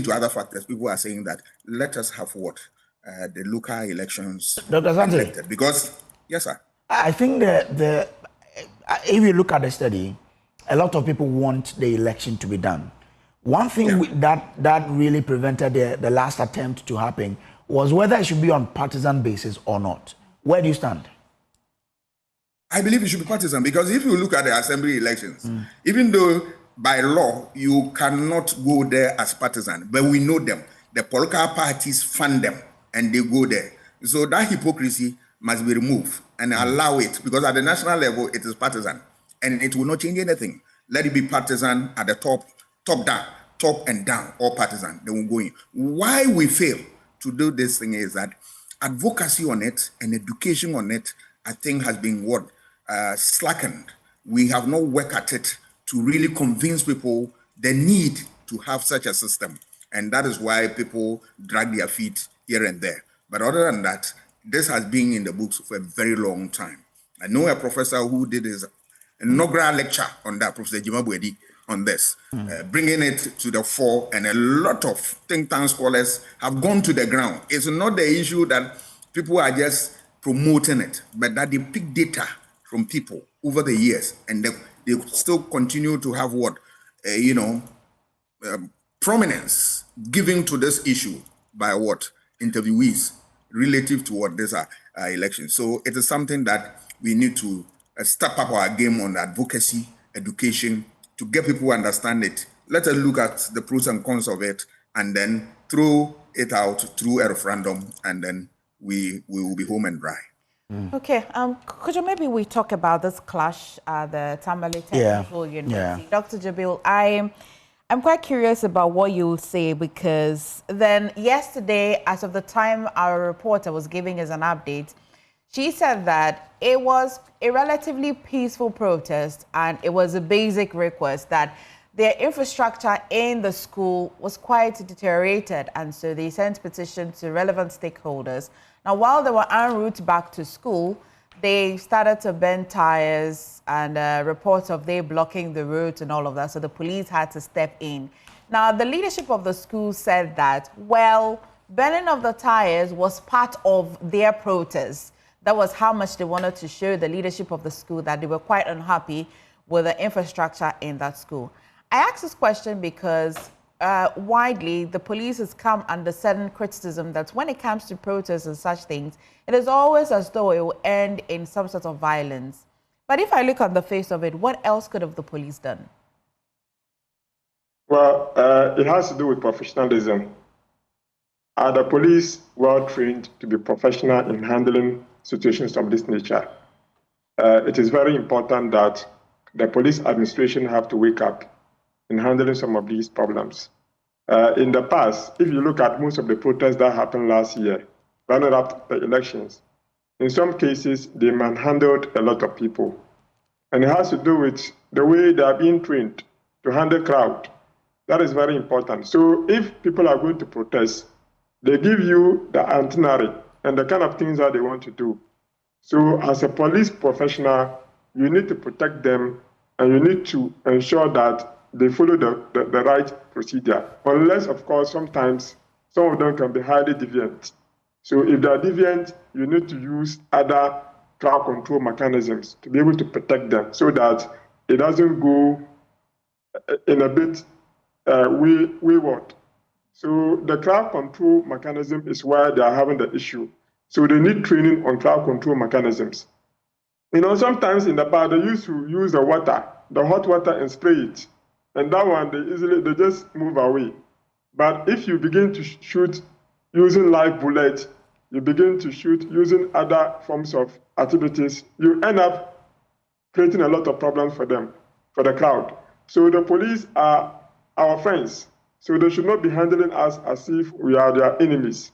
to other factors, people are saying that let us have the local elections Dr. Asante, elected. Because, yes, sir. I think if you look at the study, a lot of people want the election to be done. One thing that really prevented the last attempt to happen was whether it should be on partisan basis or not. Where do you stand? I believe it should be partisan, because if you look at the assembly elections, even though by law you cannot go there as partisan, but we know them. The political parties fund them and they go there. So that hypocrisy must be removed and allow it, because at the national level it is partisan and it will not change anything. Let it be partisan at the top down, top and down, or partisan. They will go in. Why we fail to do this thing is that advocacy on it and education on it, I think, has been slackened. We have not worked at it to really convince people the need to have such a system. And that is why people drag their feet here and there. But other than that, this has been in the books for a very long time. I know a professor who did his inaugural lecture on that, Professor Jimabwedi, on this, bringing it to the fore, and a lot of think tank scholars have gone to the ground. It's not the issue that people are just promoting it, but that they pick data from people over the years, and they still continue to have prominence given to this issue by interviewees relative to this election. So it is something that we need to step up our game on advocacy, education, to get people to understand it. Let us look at the pros and cons of it, and then throw it out through a referendum, and then we will be home and dry. Okay, could you maybe we talk about this clash at the Tamale Technical University? Dr. Jabil, I'm quite curious about what you'll say, because then yesterday, as of the time our reporter was giving us an update, she said that it was a relatively peaceful protest and it was a basic request that their infrastructure in the school was quite deteriorated, and so they sent petition to relevant stakeholders. Now, while they were en route back to school, they started to bend tires and reports of they blocking the route and all of that, so the police had to step in. Now, the leadership of the school said that, well, bending of the tires was part of their protest. That was how much they wanted to show the leadership of the school that they were quite unhappy with the infrastructure in that school. I ask this question because widely the police has come under certain criticism that when it comes to protests and such things, it is always as though it will end in some sort of violence. But if I look on the face of it, what else could have the police done? Well, it has to do with professionalism. Are the police well trained to be professional in handling situations of this nature? It is very important that the police administration have to wake up in handling some of these problems. In the past, if you look at most of the protests that happened last year, running up the elections, in some cases, they manhandled a lot of people. And it has to do with the way they are being trained to handle crowd. That is very important. So if people are going to protest, they give you the itinerary and the kind of things that they want to do. So as a police professional, you need to protect them and you need to ensure that they follow the right procedure. Unless, of course, sometimes some of them can be highly deviant. So if they are deviant, you need to use other crowd control mechanisms to be able to protect them so that it doesn't go in a bit wayward. So the crowd control mechanism is where they are having the issue. So they need training on crowd control mechanisms. You know, sometimes in the past they used to use the water, the hot water, and spray it, and that one they just move away. But if you begin to shoot using live bullets, you begin to shoot using other forms of activities, you end up creating a lot of problems for them, for the crowd. So the police are our friends. So they should not be handling us as if we are their enemies.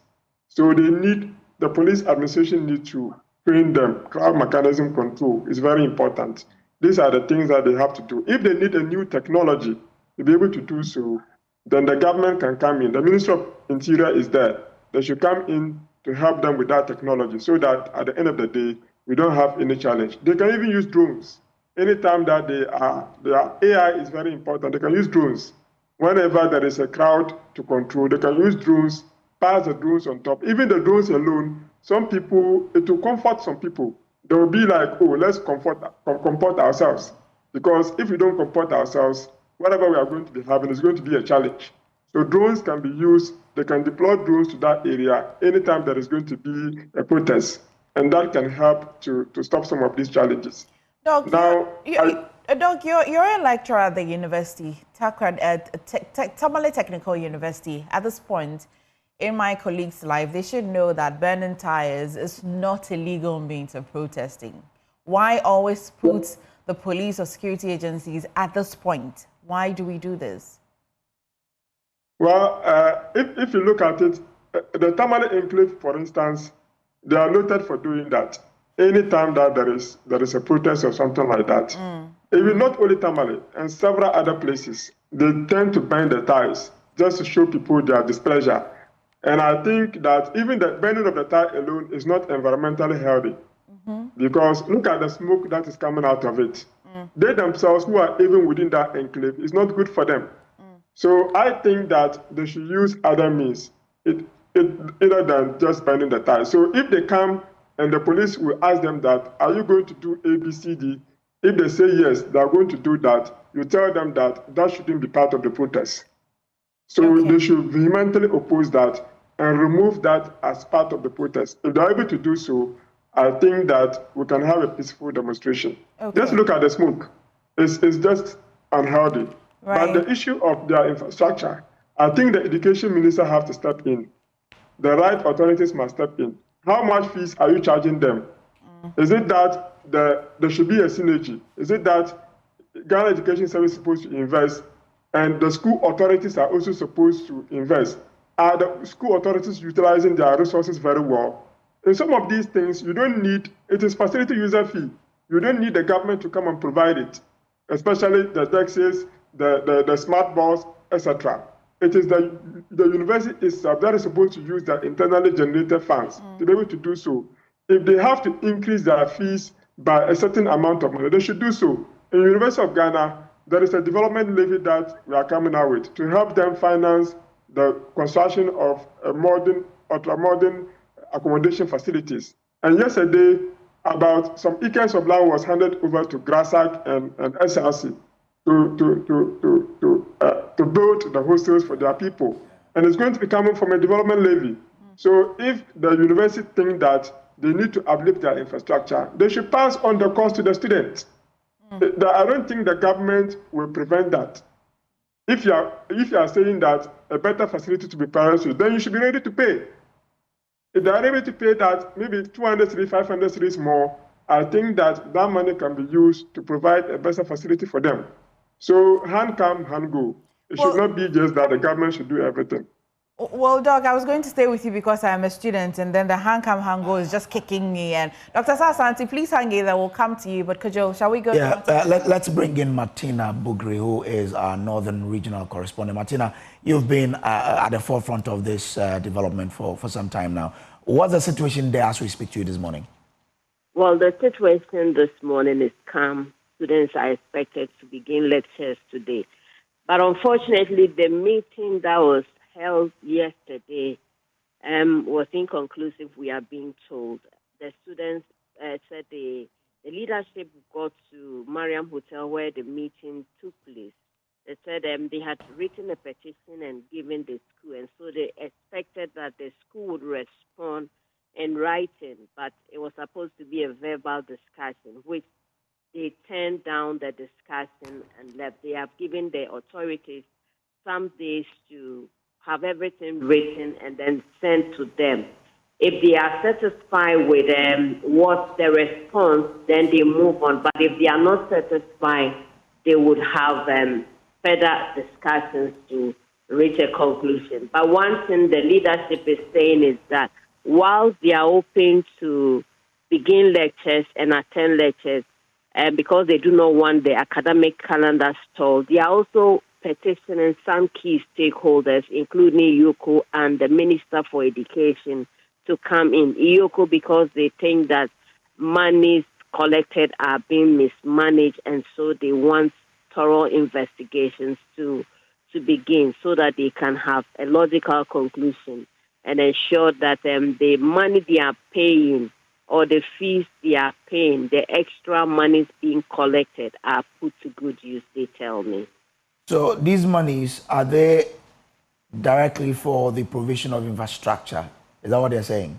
So the police administration need to train them. Crowd mechanism control is very important. These are the things that they have to do. If they need a new technology to be able to do so, then the government can come in. The Ministry of Interior is there. They should come in to help them with that technology so that at the end of the day, we don't have any challenge. They can even use drones. Anytime that their AI is very important, they can use drones. Whenever there is a crowd to control, they can use drones, pass the drones on top. Even the drones alone, some people, it will comfort some people. They will be like, oh, let's comport ourselves. Because if we don't comport ourselves, whatever we are going to be having is going to be a challenge. So drones can be used, they can deploy drones to that area anytime there is going to be a protest. And that can help to stop some of these challenges. Doc, Doc, you're a lecturer at the university, Tamale Technical University. At this point in my colleague's life, they should know that burning tires is not a legal means of protesting. Why always put the police or security agencies at this point? Why do we do this? Well, if you look at it, the Tamale Enclave, for instance, they are noted for doing that. Anytime that there is a protest or something like that, even not only Tamale and several other places, they tend to burn the tires just to show people their displeasure. And I think that even the burning of the tire alone is not environmentally healthy, because look at the smoke that is coming out of it. They themselves, who are even within that enclave, is not good for them. So I think that they should use other means other than just burning the tires. So if they come and the police will ask them that, are you going to do A, B, C, D? If they say yes, they are going to do that, you tell them that that shouldn't be part of the protest. So they should vehemently oppose that and remove that as part of the protest. If they're able to do so, I think that we can have a peaceful demonstration. Just look at the smoke. It's just unhealthy. Right. But the issue of their infrastructure, I think the education minister has to step in. The right authorities must step in. How much fees are you charging them? Is it that there should be a synergy? Is it that Ghana Education Service is supposed to invest and the school authorities are also supposed to invest? Are the school authorities utilizing their resources very well? In some of these things, you don't need, it is facility user fee. You don't need the government to come and provide it, especially the taxis, the smart boards, etc. It is the university itself that is supposed to use their internally generated funds to be able to do so. If they have to increase their fees by a certain amount of money, they should do so. In the University of Ghana, there is a development levy that we are coming out with to help them finance the construction of ultra-modern accommodation facilities. And yesterday, about some acres of land was handed over to GRASAC and SRC to build the hostels for their people. And it's going to be coming from a development levy. So if the university think that they need to uplift their infrastructure, they should pass on the cost to the students. I don't think the government will prevent that. If you are saying that a better facility to be purchased, then you should be ready to pay. If they are able to pay that, maybe 200 cities, 500 cities more, I think that money can be used to provide a better facility for them. So hand come, hand go. It should not be just that the government should do everything. Well, Doc, I was going to stay with you because I am a student, and then the hang is just kicking me. And Dr. Sasanti, please hang in there. We'll come to you. But Kojo, shall we go? Yeah, let's bring in Martina Bugri, who is our Northern Regional Correspondent. Martina, you've been at the forefront of this development for some time now. What's the situation there as we speak to you this morning? Well, the situation this morning is calm. Students are expected to begin lectures today. But unfortunately, the meeting that was held yesterday was inconclusive, we are being told. The students said the leadership got to Mariam Hotel where the meeting took place. They said they had written a petition and given the school, and so they expected that the school would respond in writing, but it was supposed to be a verbal discussion, which they turned down the discussion and left. They have given the authorities some days to have everything written and then sent to them. If they are satisfied with what the response, then they move on. But if they are not satisfied, they would have further discussions to reach a conclusion. But one thing the leadership is saying is that while they are open to begin lectures and attend lectures, because they do not want the academic calendar stalled, they are also petitioning some key stakeholders, including IOCO and the Minister for Education, to come in. IOCO because they think that monies collected are being mismanaged, and so they want thorough investigations to begin so that they can have a logical conclusion and ensure that the money they are paying or the fees they are paying, the extra monies being collected are put to good use, they tell me. So these monies, are they directly for the provision of infrastructure? Is that what they're saying?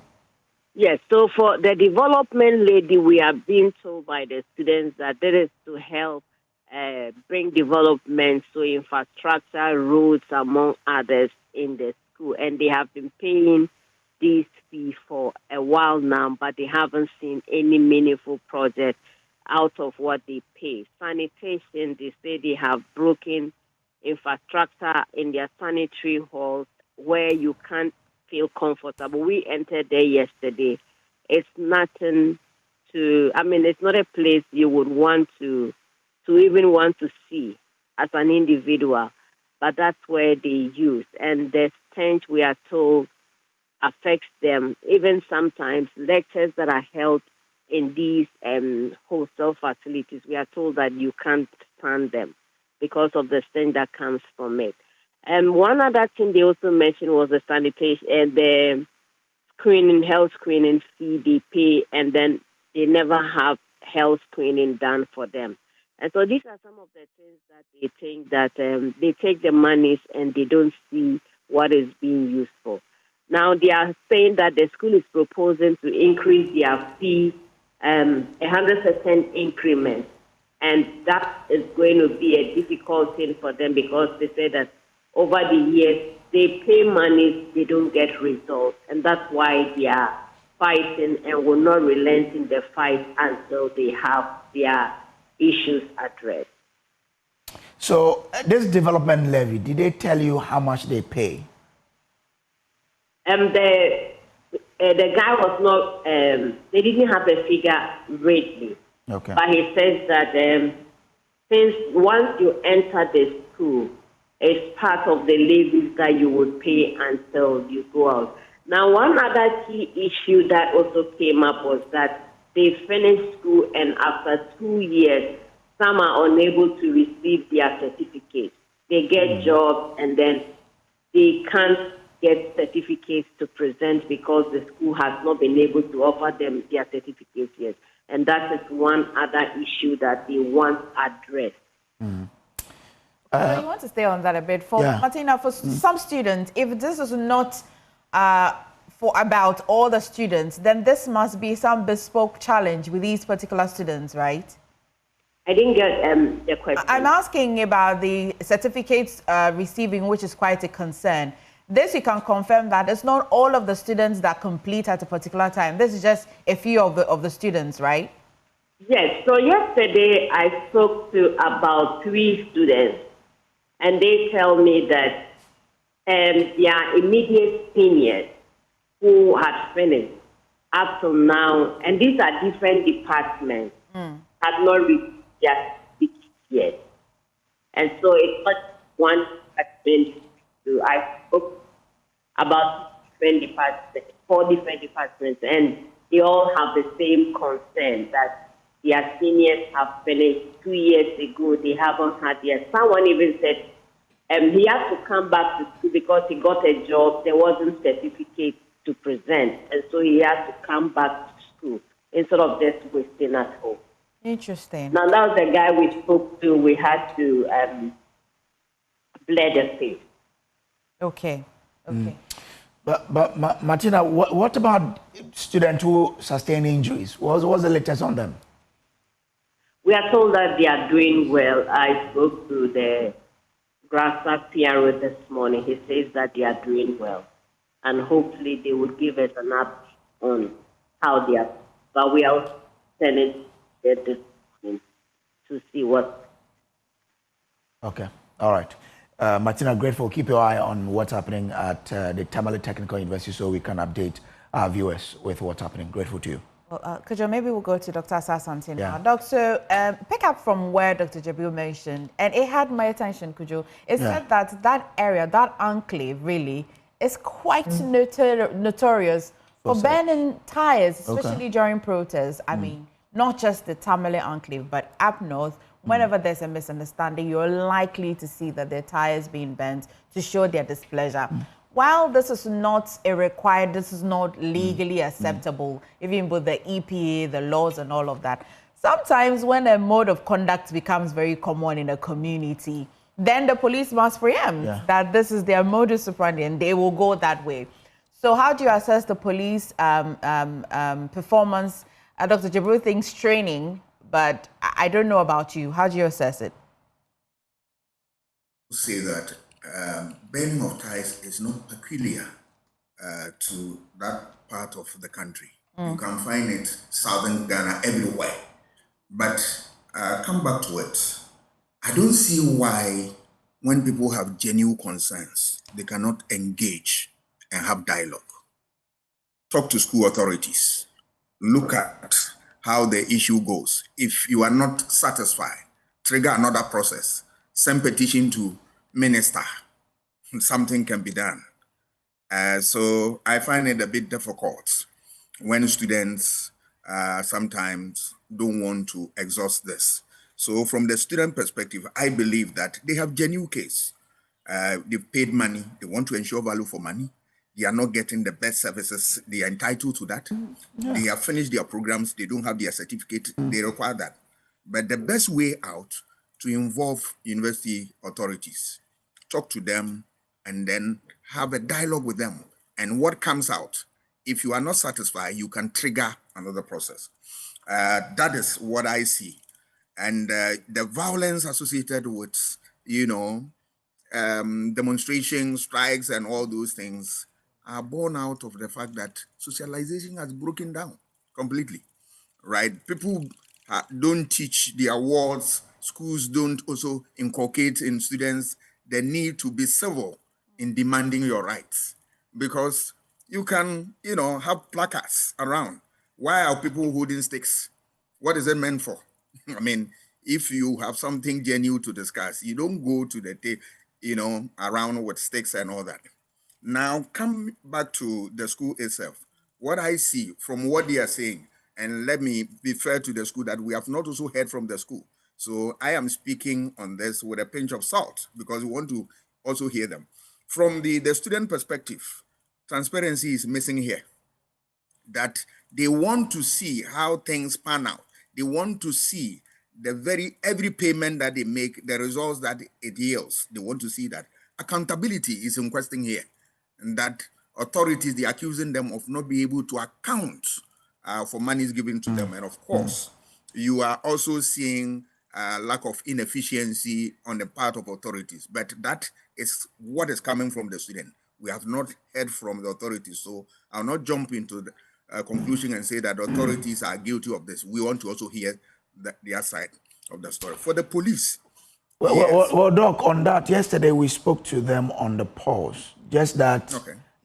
Yes, so for the development lady, we are being told by the students that that is to help bring development, so infrastructure, roads, among others, in the school. And they have been paying these fees for a while now, but they haven't seen any meaningful project out of what they pay. Sanitation, they say they have broken infrastructure in their sanitary halls where you can't feel comfortable. We entered there yesterday. It's nothing to, it's not a place you would want to even want to see as an individual, but that's where they use. And the stench, we are told, affects them. Even sometimes lectures that are held in these hostel facilities, we are told that you can't stand them because of the stench that comes from it. And one other thing they also mentioned was the sanitation and the screening, health screening fee they pay, and then they never have health screening done for them. And so these are some of the things that they think that they take the monies and they don't see what is being used for. Now they are saying that the school is proposing to increase their fee 100% increment. And that is going to be a difficult thing for them because they say that over the years, they pay money, they don't get results. And that's why they are fighting and will not relent in the fight until they have their issues addressed. So this development levy, did they tell you how much they pay? The guy was not, they didn't have a figure readily. Okay. But he says that since once you enter the school, it's part of the levies that you would pay until you go out. Now, one other key issue that also came up was that they finished school and after 2 years, some are unable to receive their certificates. They get jobs and then they can't get certificates to present because the school has not been able to offer them their certificates yet. And that is one other issue that they want addressed. So you want to stay on that a bit. For Martina, for some students, if this is not for about all the students, then this must be some bespoke challenge with these particular students, right? I didn't get the question. I'm asking about the certificates receiving, which is quite a concern. This you can confirm that it's not all of the students that complete at a particular time. This is just a few of the students, right? Yes. So yesterday I spoke to about 3 students, and they tell me that their immediate seniors who had finished up till now, and these are different departments, have not reached their certificate yet. And so it's not one department. I spoke about different departments, 4 different departments, and they all have the same concern that their seniors have finished 2 years ago. They haven't had yet. Someone even said he has to come back to school because he got a job. There wasn't certificate to present, and so he has to come back to school instead of just wasting at home. Interesting. Now that was the guy we spoke to. We had to bled the face. Okay. Okay. But Martina, what about students who sustain injuries? What's the latest on them? We are told that they are doing well. I spoke to the Grasser PRO this morning. He says that they are doing well. And hopefully they will give us an update on how they are. But we are sending it this morning to see what. Okay. All right. Martina, grateful. Keep your eye on what's happening at the Tamale Technical University so we can update our viewers with what's happening. Grateful to you. Well, Kojo, maybe we'll go to Dr. Asante now. Yeah. Doctor, pick up from where Dr. Jabril mentioned, and it had my attention, Kojo. It said that that area, that enclave, really, is quite notorious for burning tires, especially during protests. I mean, not just the Tamale enclave, but up north. Whenever there's a misunderstanding, you're likely to see that their tires being burnt to show their displeasure. While this is not this is not legally acceptable, even with the EPA, the laws and all of that, sometimes when a mode of conduct becomes very common in a community, then the police must preempt that this is their modus operandi and they will go that way. So how do you assess the police performance? Dr. Jabril thinks training, but I don't know about you. How do you assess it? Say that burning of ties is not peculiar to that part of the country. You can find it southern Ghana everywhere. But come back to it. I don't see why when people have genuine concerns, they cannot engage and have dialogue. Talk to school authorities. Look at how the issue goes. If you are not satisfied, trigger another process. Send petition to minister. Something can be done. So I find it a bit difficult when students sometimes don't want to exhaust this. So from the student perspective, I believe that they have genuine case. They've paid money. They want to ensure value for money. They are not getting the best services. They are entitled to that. They have finished their programs. They don't have their certificate. They require that. But the best way out to involve university authorities, talk to them, and then have a dialogue with them. And what comes out, if you are not satisfied, you can trigger another process. That is what I see. And the violence associated with, demonstrations, strikes, and all those things are born out of the fact that socialization has broken down completely, right? People don't teach their words. Schools don't also inculcate in students the need to be civil in demanding your rights, because you can, have placards around. Why are people holding sticks? What is it meant for? I mean, if you have something genuine to discuss, you don't go to the, around with sticks and all that. Now, come back to the school itself. What I see from what they are saying, and let me be fair to the school that we have not also heard from the school. So I am speaking on this with a pinch of salt because we want to also hear them. From the student perspective, transparency is missing here. That they want to see how things pan out. They want to see every payment that they make, the results that it yields. They want to see that. Accountability is in question here. And that authorities, they're accusing them of not being able to account for monies given to them. And of course, you are also seeing lack of inefficiency on the part of authorities. But that is what is coming from the student. We have not heard from the authorities. So I'll not jump into the conclusion and say that authorities are guilty of this. We want to also hear their side of the story. For the police. Well, Doc, on that, yesterday we spoke to them on the pause. Just that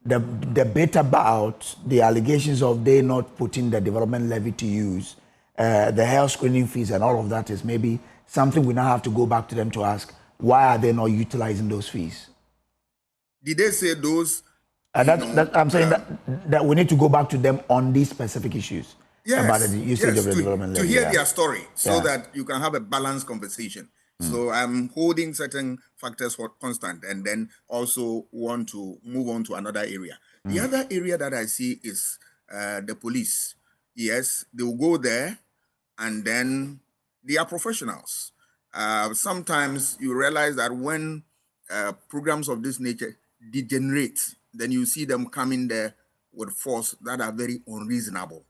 the bit about the allegations of they not putting the development levy to use, the health screening fees and all of that is maybe something we now have to go back to them to ask, why are they not utilizing those fees? Did they say those? I'm saying that we need to go back to them on these specific issues about the usage of the development levy. To hear their story so that you can have a balanced conversation. So I'm holding certain factors for constant and then also want to move on to another area. The other area that I see is the police. Yes, they will go there and then they are professionals. Sometimes you realize that when programs of this nature degenerate, then you see them coming there with force that are very unreasonable.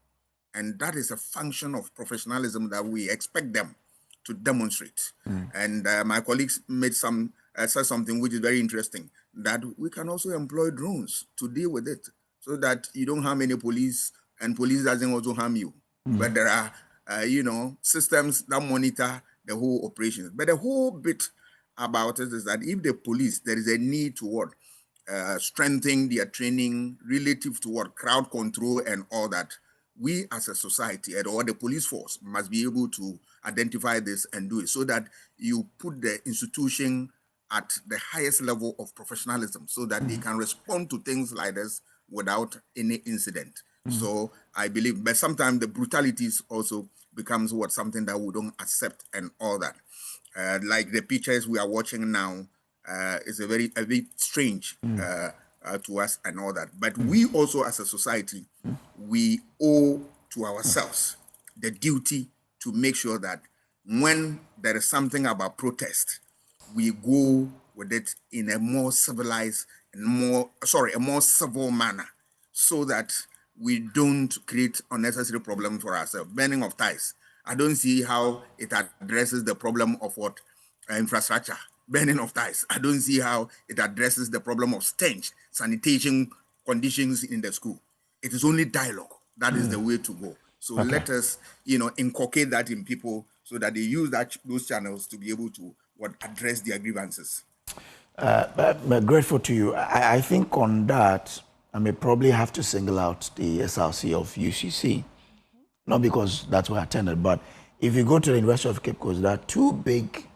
And that is a function of professionalism that we expect them to demonstrate. And my colleagues said something which is very interesting, that we can also employ drones to deal with it so that you don't harm any police and police doesn't also harm you. But there are, systems that monitor the whole operation. But the whole bit about it is that if the police, there is a need toward strengthening their training relative to what crowd control and all that, we as a society or the police force must be able to identify this and do it so that you put the institution at the highest level of professionalism so that they can respond to things like this without any incident. So I believe, but sometimes the brutalities also becomes something that we don't accept and all that. Like the pictures we are watching now is a bit strange to us and all that. But we also as a society, we owe to ourselves the duty to make sure that when there is something about protest, we go with it in a more civilized and a more civil manner so that we don't create unnecessary problems for ourselves. Burning of ties. I don't see how it addresses the problem of infrastructure. Burning of ties. I don't see how it addresses the problem of stench, sanitation conditions in the school. It is only dialogue. That is the way to go. So let us, inculcate that in people so that they use those channels to be able to address their grievances. But grateful to you. I think on that, I may probably have to single out the SRC of UCC, not because that's where I attended, but if you go to the University of Cape Coast, there are two big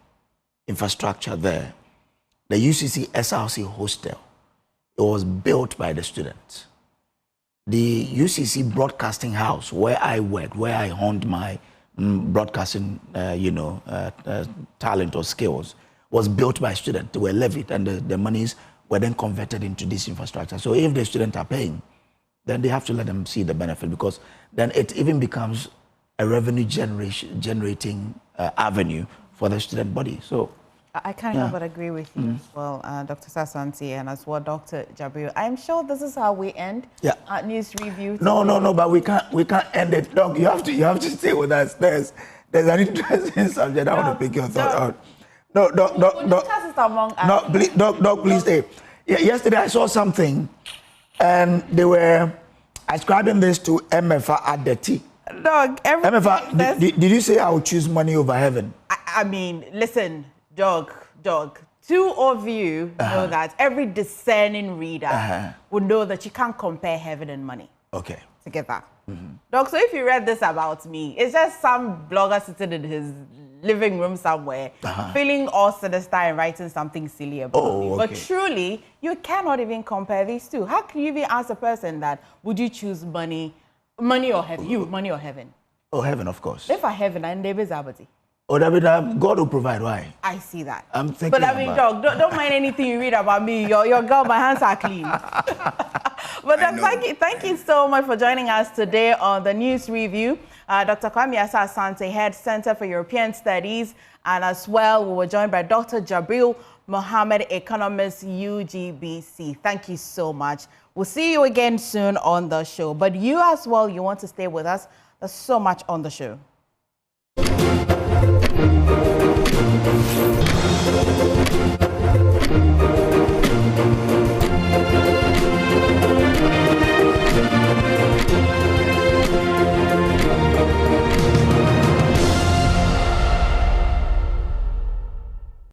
infrastructure there. The UCC SRC hostel, it was built by the students. The UCC broadcasting house, where I worked, where I honed my broadcasting, talent or skills, was built by students. They were levied, and the monies were then converted into this infrastructure. So if the students are paying, then they have to let them see the benefit, because then it even becomes a revenue generating avenue for the student body. So I can't help but agree with you as well, Dr. Sasanti, and as well, Dr. Jabril. I'm sure this is how we end our news review. No, but we can't end it. Doc, you have to stay with us. There's an interesting subject I want to pick your thought on. No, Doc, please stay. Yeah, yesterday I saw something, and they were ascribing this to MFA at the T. Dog, MFA, did you say I would choose money over heaven? I mean, listen, Dog, two of you know that every discerning reader would know that you can't compare heaven and money together. Dog, so if you read this about me, it's just some blogger sitting in his living room somewhere, feeling all sinister and writing something silly about me. But truly, you cannot even compare these two. How can you even ask a person that, would you choose money or heaven? Money or heaven? Oh, heaven, of course. If I heaven, I'm David's Abati. Oh, God will provide. Why? I see that. I'm thinking. But I mean, Dog, don't mind anything you read about me. Your girl, my hands are clean. But thank you so much for joining us today on the news review. Dr. Kwame Asante, Head Center for European Studies, and as well, we were joined by Dr. Jabril Mohammed, Economist, UGBC. Thank you so much. We'll see you again soon on the show. But you as well, you want to stay with us. There's so much on the show.